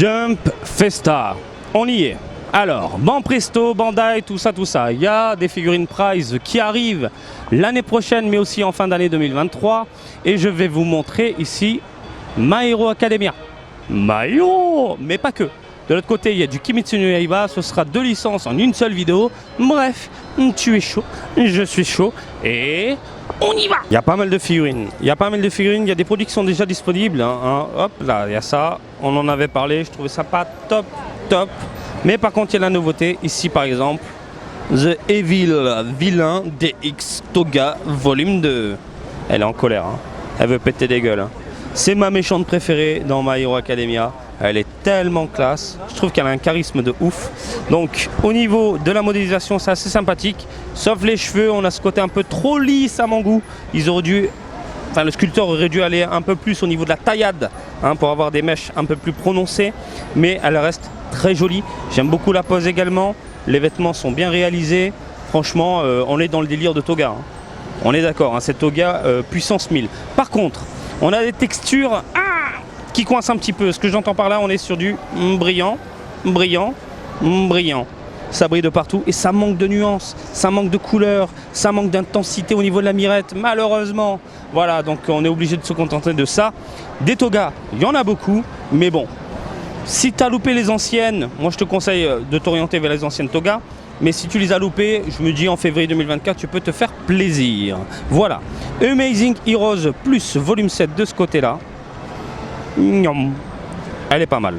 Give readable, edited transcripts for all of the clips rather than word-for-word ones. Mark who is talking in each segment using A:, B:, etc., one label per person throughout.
A: Jump Festa, on y est. Alors, Banpresto, Bandai, tout ça, il y a des figurines Prize qui arrivent l'année prochaine, mais aussi en fin d'année 2023. Et je vais vous montrer ici My Hero Academia. My Hero, mais pas que. De l'autre côté, il y a du Kimetsu no Yaiba, ce sera 2 licences en une seule vidéo. Bref, tu es chaud, je suis chaud, et on y va. Il y a pas mal de figurines, il y a des produits qui sont déjà disponibles. Hop, là, il y a ça, on en avait parlé, je trouvais ça pas top. Mais par contre, il y a la nouveauté, ici par exemple, The Evil Villain DX Toga Volume 2. Elle est en colère, hein. Elle veut péter des gueules. Hein. C'est ma méchante préférée dans My Hero Academia. Elle est tellement classe, je trouve qu'elle a un charisme de ouf. Donc au niveau de la modélisation, c'est assez sympathique. Sauf les cheveux, on a ce côté un peu trop lisse à mon goût. Le sculpteur aurait dû aller un peu plus au niveau de la taillade, hein, pour avoir des mèches un peu plus prononcées. Mais elle reste très jolie. J'aime beaucoup la pose également. Les vêtements sont bien réalisés. Franchement, on est dans le délire de Toga. Hein. On est d'accord, hein, c'est Toga puissance 1000. Par contre, on a des textures qui coincent un petit peu. Ce que j'entends par là, on est sur du brillant. Ça brille de partout et ça manque de nuances, ça manque de couleurs, ça manque d'intensité au niveau de la mirette, malheureusement. Voilà, donc on est obligé de se contenter de ça. Des togas, il y en a beaucoup, mais bon. Si tu as loupé les anciennes, moi je te conseille de t'orienter vers les anciennes togas. Mais si tu les as loupées, je me dis en février 2024, tu peux te faire plaisir. Voilà. Amazing Heroes plus volume 7 de ce côté-là. Elle est pas mal.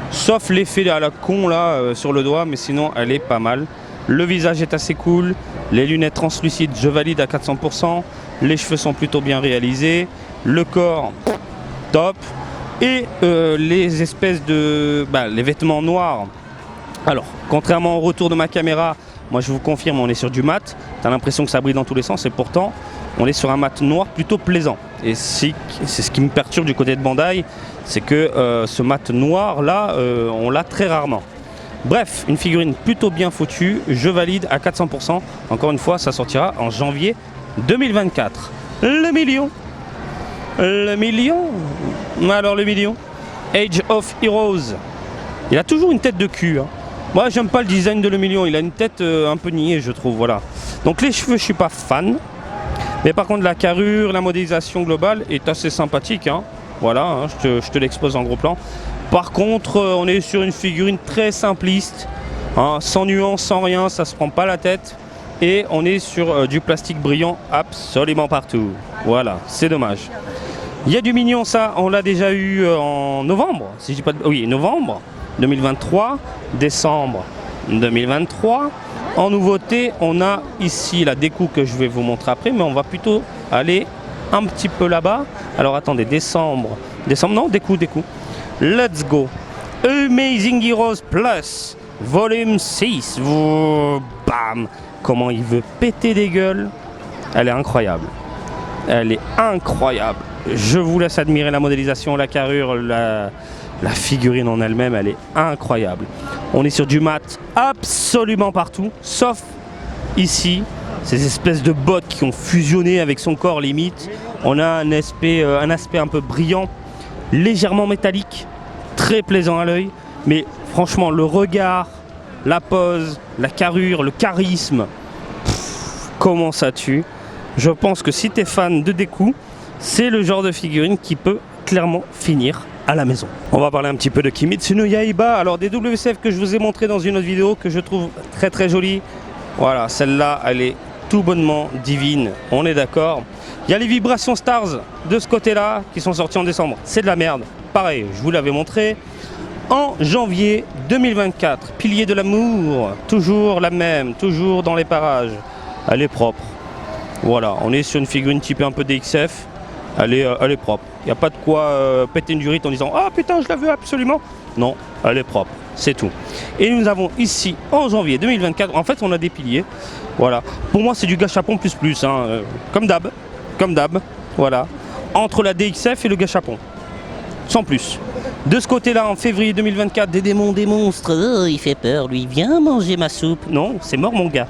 A: Sauf l'effet à la con là sur le doigt, mais sinon elle est pas mal. Le visage est assez cool. Les lunettes translucides, je valide à 400%. Les cheveux sont plutôt bien réalisés. Le corps, top. Et les espèces de... les vêtements noirs. Alors, contrairement au retour de ma caméra, moi je vous confirme, on est sur du mat. Tu as l'impression que ça brille dans tous les sens et pourtant, on est sur un mat noir plutôt plaisant. Et c'est ce qui me perturbe du côté de Bandai, c'est que ce mat noir là, on l'a très rarement. Bref, une figurine plutôt bien foutue, je valide à 400%. Encore une fois, ça sortira en janvier 2024. Le million. Alors le million. Age of Heroes. Il a toujours une tête de cul. Hein. Moi, j'aime pas le design de le million. Il a une tête un peu niée, je trouve. Voilà. Donc les cheveux, je suis pas fan. Mais par contre, la carrure, la modélisation globale est assez sympathique. Hein. Voilà, hein, je te l'expose en gros plan. Par contre, on est sur une figurine très simpliste. Hein, sans nuance, sans rien, ça se prend pas la tête. Et on est sur du plastique brillant absolument partout. Voilà, c'est dommage. Il y a du mignon, ça, on l'a déjà eu en novembre. Si je dis pas de... Oui, novembre 2023, décembre 2023. En nouveauté, on a ici la déco que je vais vous montrer après, mais on va plutôt aller un petit peu là-bas. Alors attendez, décembre, non, déco. Let's go. Amazing Heroes Plus, volume 6. Bam. Comment il veut péter des gueules. Elle est incroyable. Je vous laisse admirer la modélisation, la carrure, la figurine en elle-même, elle est incroyable. On est sur du mat absolument partout, sauf ici, ces espèces de bottes qui ont fusionné avec son corps limite. On a un aspect un peu brillant, légèrement métallique, très plaisant à l'œil. Mais franchement, le regard, la pose, la carrure, le charisme, comment ça tue. Je pense que si tu es fan de Deku, c'est le genre de figurine qui peut clairement finir à la maison. On va parler un petit peu de Kimetsu no Yaiba. Alors des WCF que je vous ai montré dans une autre vidéo que je trouve très très jolie. Voilà, celle-là, elle est tout bonnement divine, on est d'accord. Il y a les Vibrations Stars de ce côté-là qui sont sortis en décembre. C'est de la merde. Pareil, je vous l'avais montré. En janvier 2024, Pilier de l'amour, toujours la même, toujours dans les parages. Elle est propre. Voilà, on est sur une figurine typée un peu DXF. Elle est propre. Il n'y a pas de quoi péter une durite en disant « Ah putain, je la veux absolument !» Non, elle est propre. C'est tout. Et nous avons ici, en janvier 2024, en fait, on a des piliers. Voilà. Pour moi, c'est du gâchapon plus, hein, comme d'hab. Voilà. Entre la DXF et le gâchapon. Sans plus. De ce côté-là, en février 2024, des démons, des monstres. Oh, il fait peur, lui. Viens manger ma soupe. Non, c'est mort, mon gars.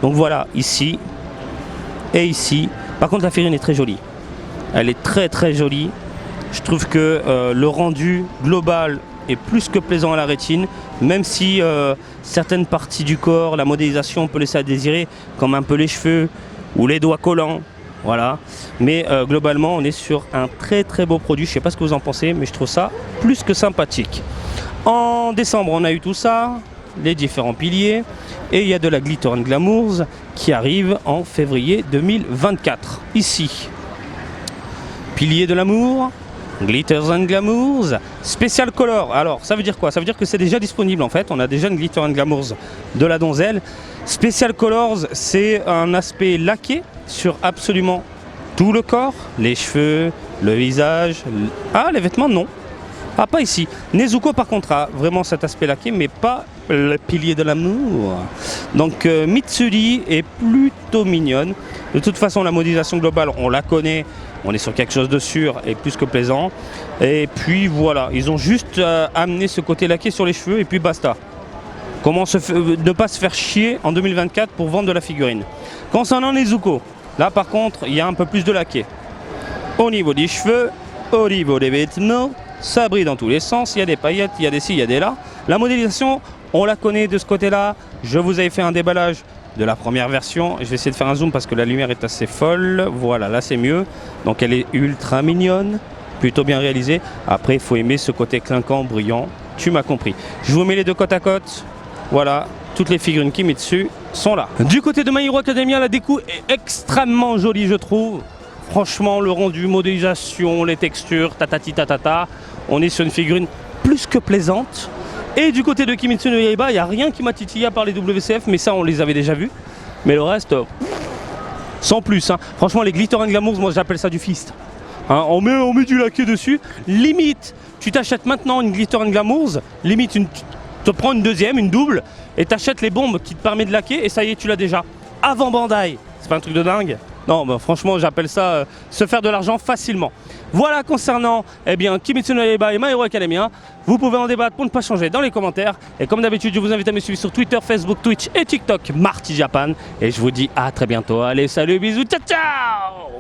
A: Donc voilà, ici et ici. Par contre, la figurine est très jolie. Elle est très très jolie. Je trouve que le rendu global est plus que plaisant à la rétine, même si certaines parties du corps, la modélisation peut laisser à désirer, comme un peu les cheveux ou les doigts collants. Voilà, mais globalement on est sur un très très beau produit. Je ne sais pas ce que vous en pensez, mais je trouve ça plus que sympathique. En décembre on a eu tout ça, les différents piliers, et il y a de la Glitter & Glamours qui arrive en février 2024. Ici, pilier de l'amour, Glitter & Glamours, Special Color. Alors ça veut dire quoi? Ça veut dire que c'est déjà disponible en fait, on a déjà une Glitter & Glamours de la donzelle. Special Colors, c'est un aspect laqué sur absolument tout le corps, les cheveux, le visage, les vêtements non. Ah, pas ici. Nezuko par contre a vraiment cet aspect laqué, mais pas le pilier de l'amour. Donc Mitsuri est plutôt mignonne. De toute façon la modélisation globale on la connaît, on est sur quelque chose de sûr et plus que plaisant. Et puis voilà, ils ont juste amené ce côté laqué sur les cheveux et puis basta. Comment ne pas se faire chier en 2024 pour vendre de la figurine. Concernant Nezuko, là par contre il y a un peu plus de laqué. Au niveau des cheveux, au niveau des vêtements, ça brille dans tous les sens, il y a des paillettes, il y a des ci, il y a des là. La modélisation, on la connaît de ce côté-là. Je vous avais fait un déballage de la première version. Je vais essayer de faire un zoom parce que la lumière est assez folle. Voilà, là c'est mieux. Donc elle est ultra mignonne, plutôt bien réalisée. Après, il faut aimer ce côté clinquant, brillant. Tu m'as compris. Je vous mets les deux côte à côte. Voilà, toutes les figurines Kimitsu sont là. Du côté de My Hero Academia, la déco est extrêmement jolie, je trouve. Franchement, le rendu, modélisation, les textures, tatati tatata. On est sur une figurine plus que plaisante. Et du côté de Kimetsu no Yaiba, il n'y a rien qui m'a titillé à part les WCF, mais ça on les avait déjà vus. Mais le reste, sans plus. Hein. Franchement, les Glitter & Glamours, moi j'appelle ça du fist. Hein, on met du laqué dessus. Limite, tu t'achètes maintenant une Glitter & Glamours, limite, tu te prends une deuxième, une double, et t'achètes les bombes qui te permettent de laquer, et ça y est, tu l'as déjà. Avant Bandai. C'est pas un truc de dingue? Non, bah, franchement, j'appelle ça se faire de l'argent facilement. Voilà concernant Kimetsu no Yaiba et My Hero Academia. Vous pouvez en débattre pour ne pas changer dans les commentaires. Et comme d'habitude, je vous invite à me suivre sur Twitter, Facebook, Twitch et TikTok, Marty Japan. Et je vous dis à très bientôt. Allez, salut, bisous, ciao, ciao!